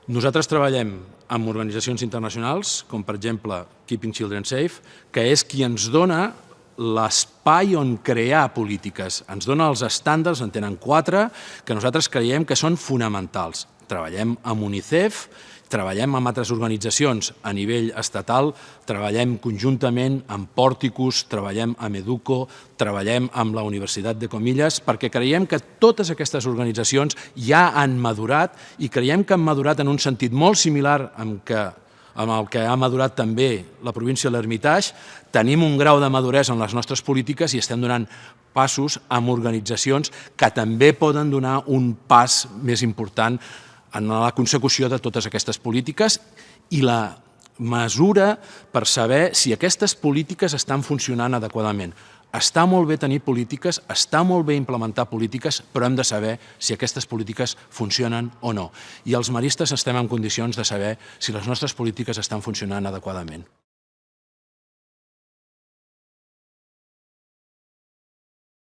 Nosaltres treballem amb organitzacions internacionals, com per exemple Keeping Children Safe, que és qui ens dona l'espai on crear polítiques. Ens dona els estàndards, en tenen 4, que nosaltres creiem que són fonamentals. Treballem amb UNICEF, treballem amb altres organitzacions a nivell estatal, treballem conjuntament amb Pòrticus, treballem amb Educo, treballem amb la Universitat de Comillas, perquè creiem que totes aquestes organitzacions ja han madurat i creiem que han madurat en un sentit molt similar amb el que ha madurat també la província de l'Hermitage. Tenim un grau de maduresa en les nostres polítiques i estem donant passos amb organitzacions que també poden donar un pas més important en la consecució de totes aquestes polítiques i la mesura per saber si aquestes polítiques estan funcionant adequadament. Està molt bé tenir polítiques, està molt bé implementar polítiques, però hem de saber si aquestes polítiques funcionen o no. I els maristes estem en condicions de saber si les nostres polítiques estan funcionant adequadament.